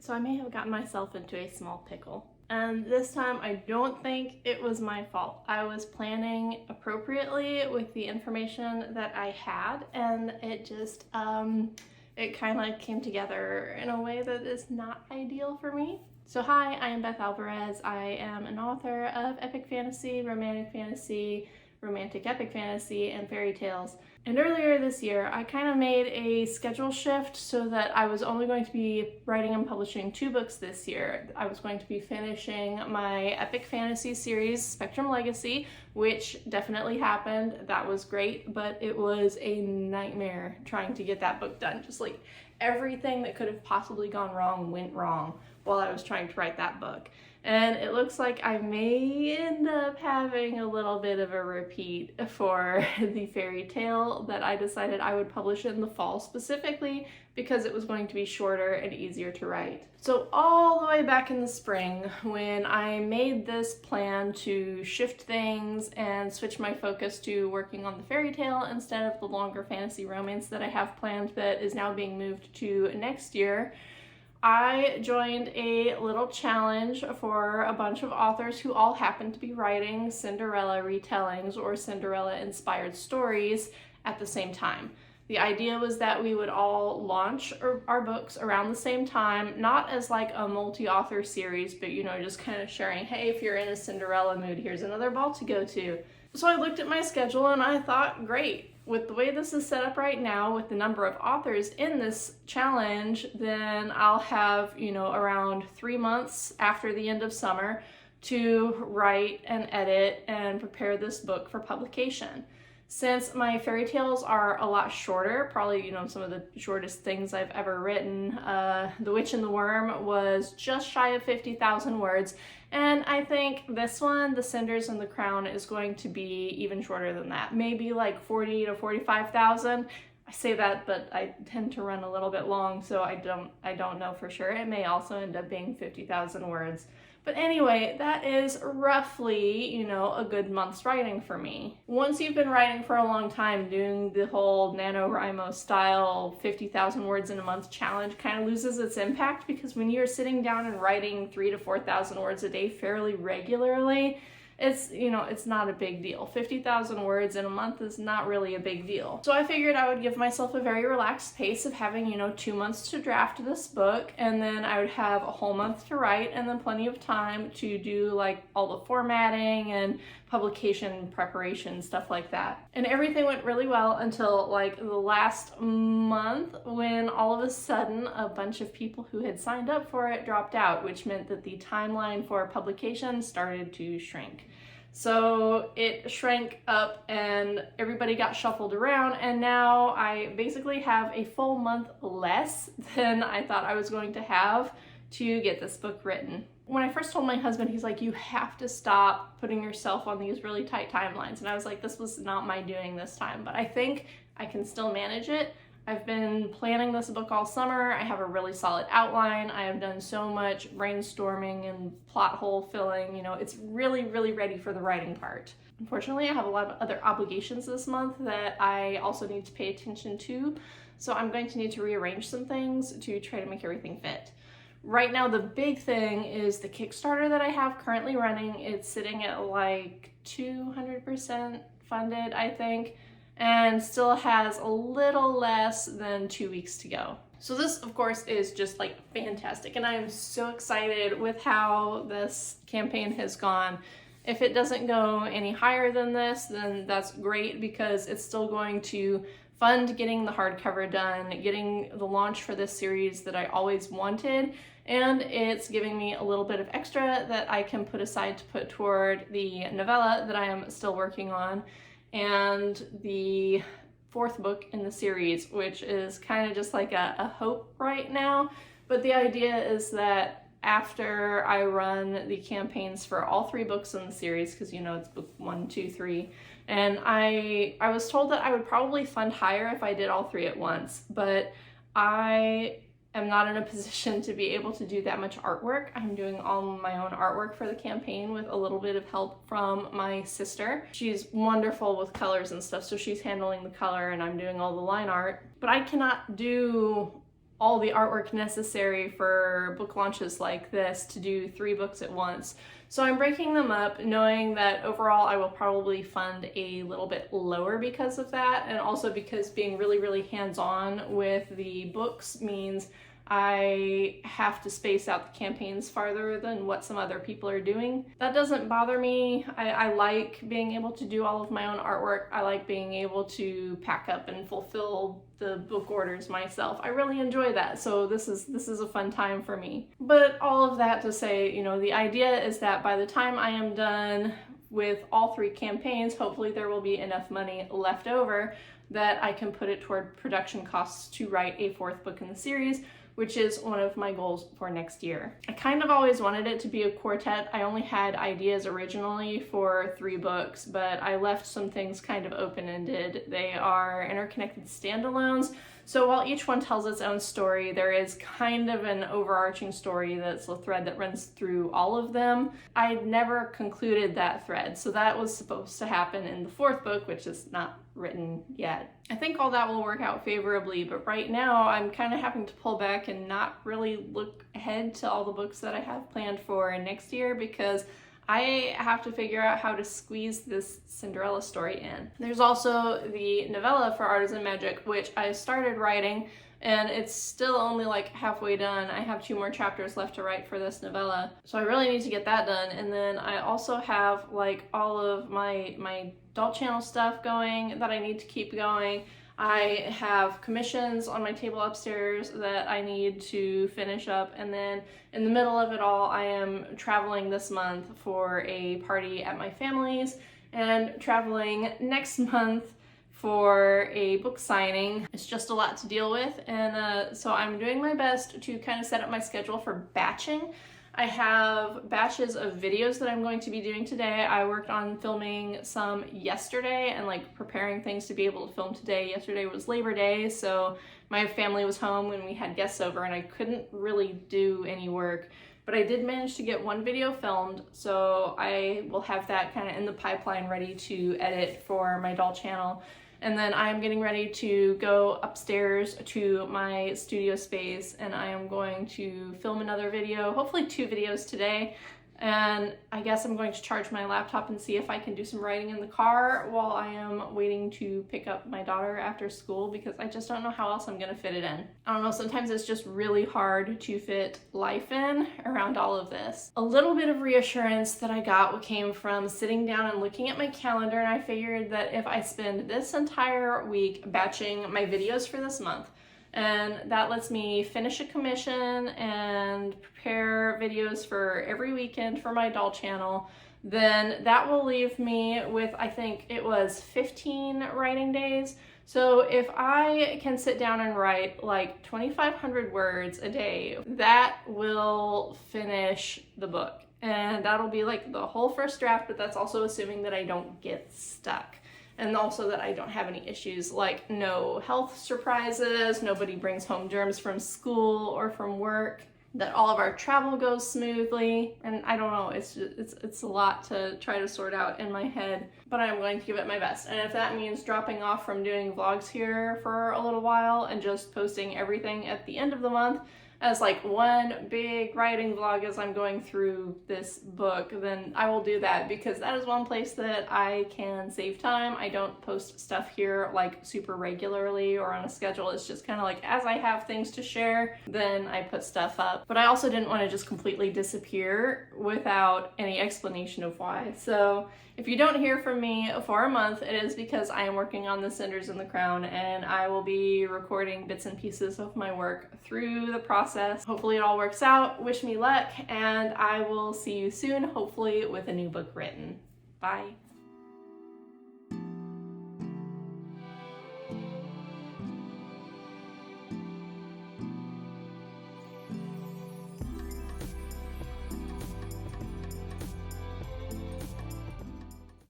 So I may have gotten myself into a small pickle. And this time I don't think it was my fault. I was planning appropriately with the information that I had, and it just, it kind of came together in a way that is not ideal for me. So hi, I am 𝗵𝗵𝗿. I am an author of epic fantasy, romantic epic fantasy, and fairy tales. And earlier this year, I kind of made a schedule shift so that I was only going to be writing and publishing 2 books this year. I was going to be finishing my epic fantasy series, Spectrum Legacy, which definitely happened. That was great, but it was a nightmare trying to get that book done. Just like everything that could have possibly gone wrong went wrong while I was trying to write that book. And it looks like I may end up having a little bit of a repeat for the fairy tale that I decided I would publish in the fall, specifically because it was going to be shorter and easier to write. So all the way back in the spring, when I made this plan to shift things and switch my focus to working on the fairy tale instead of the longer fantasy romance that I have planned that is now being moved to next year, I joined a little challenge for a bunch of authors who all happen to be writing Cinderella retellings or Cinderella-inspired stories at the same time. The idea was that we would all launch our books around the same time, not as like a multi-author series, but you know, just kind of sharing, hey, if you're in a Cinderella mood, here's another ball to go to. So I looked at my schedule and I thought, great. With the way this is set up right now, with the number of authors in this challenge, then I'll have, you know, around 3 months after the end of summer to write and edit and prepare this book for publication. Since my fairy tales are a lot shorter, probably, you know, some of the shortest things I've ever written, The Witch and the Worm was just shy of 50,000 words, and I think this one, The Cinders and the Crown, is going to be even shorter than that, maybe like 40 to 45,000. I say that, but I tend to run a little bit long, so I don't know for sure. It may also end up being 50,000 words. But anyway, that is roughly, you know, a good month's writing for me. Once you've been writing for a long time, doing the whole NaNoWriMo style 50,000 words in a month challenge kind of loses its impact, because when you're sitting down and writing 3,000 to 4,000 words a day fairly regularly, it's, you know, it's not a big deal. 50,000 words in a month is not really a big deal. So I figured I would give myself a very relaxed pace of having, you know, 2 months to draft this book, and then I would have a whole month to write, and then plenty of time to do like all the formatting and publication preparation, stuff like that. And everything went really well until like the last month, when all of a sudden a bunch of people who had signed up for it dropped out, which meant that the timeline for publication started to shrink. So it shrank up and everybody got shuffled around, and now I basically have a full month less than I thought I was going to have to get this book written. When I first told my husband, he's like, you have to stop putting yourself on these really tight timelines. And I was like, this was not my doing this time, but I think I can still manage it. I've been planning this book all summer. I have a really solid outline. I have done so much brainstorming and plot hole filling. You know, it's really, really ready for the writing part. Unfortunately, I have a lot of other obligations this month that I also need to pay attention to. So I'm going to need to rearrange some things to try to make everything fit. Right now, the big thing is the Kickstarter that I have currently running. It's sitting at like 200% funded, I think, and still has a little less than 2 weeks to go. So this, of course, is just like fantastic, and I am so excited with how this campaign has gone. If it doesn't go any higher than this, then that's great, because it's still going to fund getting the hardcover done, getting the launch for this series that I always wanted, and it's giving me a little bit of extra that I can put aside to put toward the novella that I am still working on, and the 4th book in the series, which is kind of just like a hope right now. But the idea is that after I run the campaigns for all 3 books in the series, because you know it's book 1, 2, 3, and I was told that I would probably fund higher if I did all 3 at once, but I am not in a position to be able to do that much artwork. I'm doing all my own artwork for the campaign with a little bit of help from my sister. She's wonderful with colors and stuff, so she's handling the color and I'm doing all the line art. But I cannot do all the artwork necessary for book launches like this to do 3 books at once. So I'm breaking them up, knowing that overall I will probably fund a little bit lower because of that, and also because being really, really hands-on with the books means I have to space out the campaigns farther than what some other people are doing. That doesn't bother me. I like being able to do all of my own artwork. I like being able to pack up and fulfill the book orders myself. I really enjoy that, so this is a fun time for me. But all of that to say, you know, the idea is that by the time I am done with all 3 campaigns, hopefully there will be enough money left over that I can put it toward production costs to write a 4th book in the series, which is one of my goals for next year. I kind of always wanted it to be a quartet. I only had ideas originally for 3 books, but I left some things kind of open-ended. They are interconnected standalones, so while each one tells its own story, there is kind of an overarching story that's a thread that runs through all of them. I never concluded that thread, so that was supposed to happen in the 4th book, which is not written yet. I think all that will work out favorably, but right now I'm kind of having to pull back and not really look ahead to all the books that I have planned for next year, because I have to figure out how to squeeze this Cinderella story in. There's also the novella for Artisan Magic, which I started writing, and it's still only like halfway done. I have 2 more chapters left to write for this novella, so I really need to get that done. And then I also have like all of my adult channel stuff going that I need to keep going. I have commissions on my table upstairs that I need to finish up, and then in the middle of it all, I am traveling this month for a party at my family's, and traveling next month for a book signing. It's just a lot to deal with, and so I'm doing my best to kind of set up my schedule for batching. I have batches of videos that I'm going to be doing today. I worked on filming some yesterday and like preparing things to be able to film today. Yesterday was Labor Day, so my family was home when we had guests over and I couldn't really do any work. But I did manage to get 1 video filmed, so I will have that kind of in the pipeline ready to edit for my doll channel. And then I'm getting ready to go upstairs to my studio space, and I am going to film another video, hopefully 2 videos today. And I guess I'm going to charge my laptop and see if I can do some writing in the car while I am waiting to pick up my daughter after school, because I just don't know how else I'm gonna fit it in. I don't know, sometimes it's just really hard to fit life in around all of this. A little bit of reassurance that I got came from sitting down and looking at my calendar, and I figured that if I spend this entire week batching my videos for this month, and that lets me finish a commission and prepare videos for every weekend for my doll channel, then that will leave me with, I think it was 15 writing days. So if I can sit down and write like 2,500 words a day, that will finish the book. And that'll be like the whole first draft, but that's also assuming that I don't get stuck. And also that I don't have any issues like no health surprises, nobody brings home germs from school or from work, that all of our travel goes smoothly. And I don't know, it's a lot to try to sort out in my head, but I'm going to give it my best. And if that means dropping off from doing vlogs here for a little while and just posting everything at the end of the month as like one big writing vlog as I'm going through this book, then I will do that, because that is one place that I can save time. I don't post stuff here like super regularly or on a schedule. It's just kind of like as I have things to share, then I put stuff up. But I also didn't want to just completely disappear without any explanation of why. So if you don't hear from me for a month, it is because I am working on the Cinders in the Crown, and I will be recording bits and pieces of my work through the process. Hopefully it all works out. Wish me luck, and I will see you soon, hopefully with a new book written. Bye.